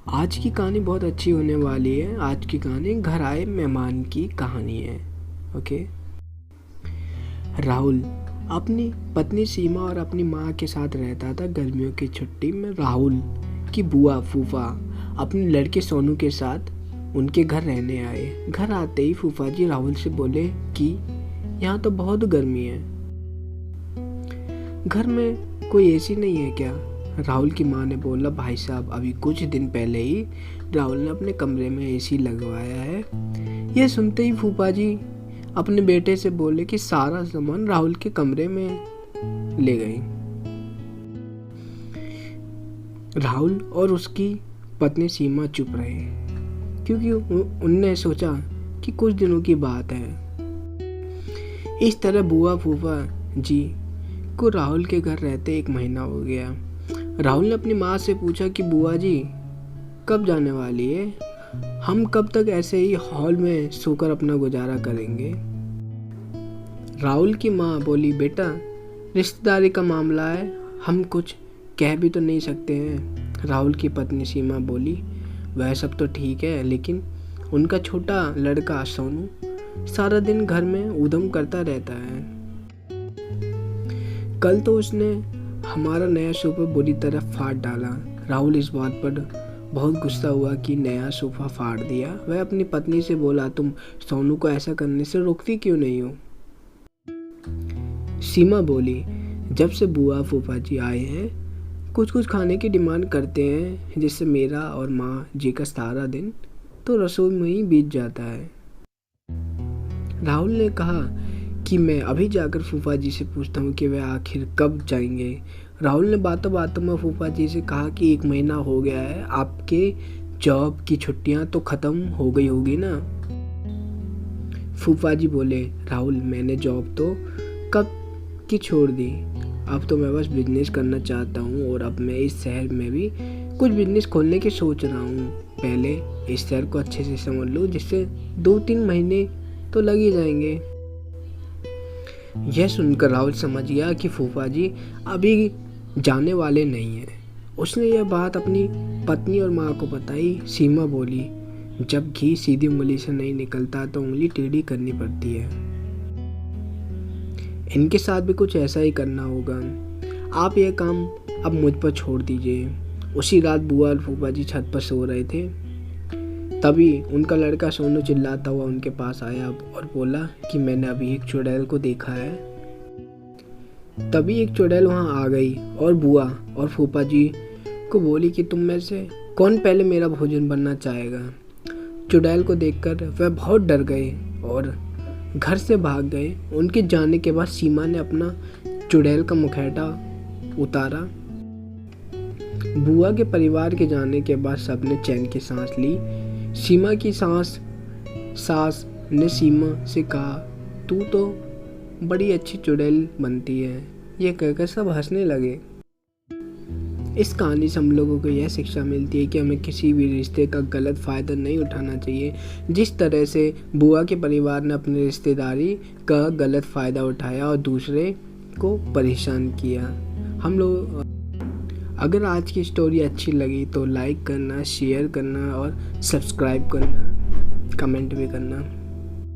आज की कहानी बहुत अच्छी होने वाली है। आज की कहानी घर आए मेहमान की कहानी है। ओके। राहुल अपनी पत्नी सीमा और अपनी माँ के साथ रहता था। गर्मियों की छुट्टी में राहुल की बुआ फूफा अपने लड़के सोनू के साथ उनके घर रहने आए। घर आते ही फूफा जी राहुल से बोले कि यहाँ तो बहुत गर्मी है, घर में कोई एसी नहीं है क्या? राहुल की माँ ने बोला, भाई साहब अभी कुछ दिन पहले ही राहुल ने अपने कमरे में एसी लगवाया है। यह सुनते ही फूफा जी अपने बेटे से बोले कि सारा सामान राहुल के कमरे में ले गए। राहुल और उसकी पत्नी सीमा चुप रहे क्योंकि उनने सोचा कि कुछ दिनों की बात है। इस तरह बुआ फूफा जी को राहुल के घर रहते 1 महीना हो गया। राहुल ने अपनी माँ से पूछा कि बुआ जी कब जाने वाली है? हम कब तक ऐसे ही हॉल में सोकर अपना गुजारा करेंगे? राहुल की माँ बोली, बेटा रिश्तेदारी का मामला है, हम कुछ कह भी तो नहीं सकते हैं। राहुल की पत्नी सीमा बोली, वह सब तो ठीक है, लेकिन उनका छोटा लड़का सोनू सारा दिन घर में ऊधम करता रहता है। कल तो उसने हमारा नया सोफा बुरी तरह फाड़ डाला। राहुल इस बात पर बहुत गुस्सा हुआ कि नया सोफा फाड़ दिया। वह अपनी पत्नी से बोला, तुम सोनू को ऐसा करने से रोकती क्यों नहीं हो? सीमा बोली, जब से बुआ फूफा जी आए हैं कुछ कुछ खाने की डिमांड करते हैं, जिससे मेरा और माँ जी का सारा दिन तो रसोई में ही बीत जाता है। राहुल ने कहा कि मैं अभी जाकर फूफा जी से पूछता हूँ कि वे आखिर कब जाएंगे। राहुल ने बातों बातों में फूफा जी से कहा कि 1 महीना हो गया है, आपके जॉब की छुट्टियां तो ख़त्म हो गई होगी ना? फूफा जी बोले, राहुल मैंने जॉब तो कब की छोड़ दी, अब तो मैं बस बिजनेस करना चाहता हूँ और अब मैं इस शहर में भी कुछ बिजनेस खोलने की सोच रहा हूँ। पहले इस शहर को अच्छे से समझ लूँ, जिससे 2-3 महीने तो लग ही जाएंगे। यह सुनकर राहुल समझ गया कि फूफा जी अभी जाने वाले नहीं हैं। उसने यह बात अपनी पत्नी और माँ को बताई। सीमा बोली, जब घी सीधी उंगली से नहीं निकलता तो उंगली टेढ़ी करनी पड़ती है। इनके साथ भी कुछ ऐसा ही करना होगा। आप यह काम अब मुझ पर छोड़ दीजिए। उसी रात बुआ और फूफा जी छत पर सो रहे थे, तभी उनका लड़का सोनू चिल्लाता हुआ उनके पास आया और बोला कि मैंने अभी एक चुड़ैल को देखा है। तभी एक चुड़ैल वहां आ गई और बुआ और फूफा जी को बोली कि तुम में से कौन पहले मेरा भोजन बनना चाहेगा। चुड़ैल को देखकर वह बहुत डर गए और घर से भाग गए। उनके जाने के बाद सीमा ने अपना चुड़ैल का मुखौटा उतारा। बुआ के परिवार के जाने के बाद सबने चैन की सांस ली। सीमा की सास ने सीमा से कहा, तू तो बड़ी अच्छी चुड़ैल बनती है। यह कहकर सब हंसने लगे। इस कहानी से हम लोगों को यह शिक्षा मिलती है कि हमें किसी भी रिश्ते का गलत फ़ायदा नहीं उठाना चाहिए। जिस तरह से बुआ के परिवार ने अपनी रिश्तेदारी का गलत फ़ायदा उठाया और दूसरे को परेशान किया। हम लोग अगर आज की स्टोरी अच्छी लगी तो लाइक करना, शेयर करना और सब्सक्राइब करना, कमेंट भी करना।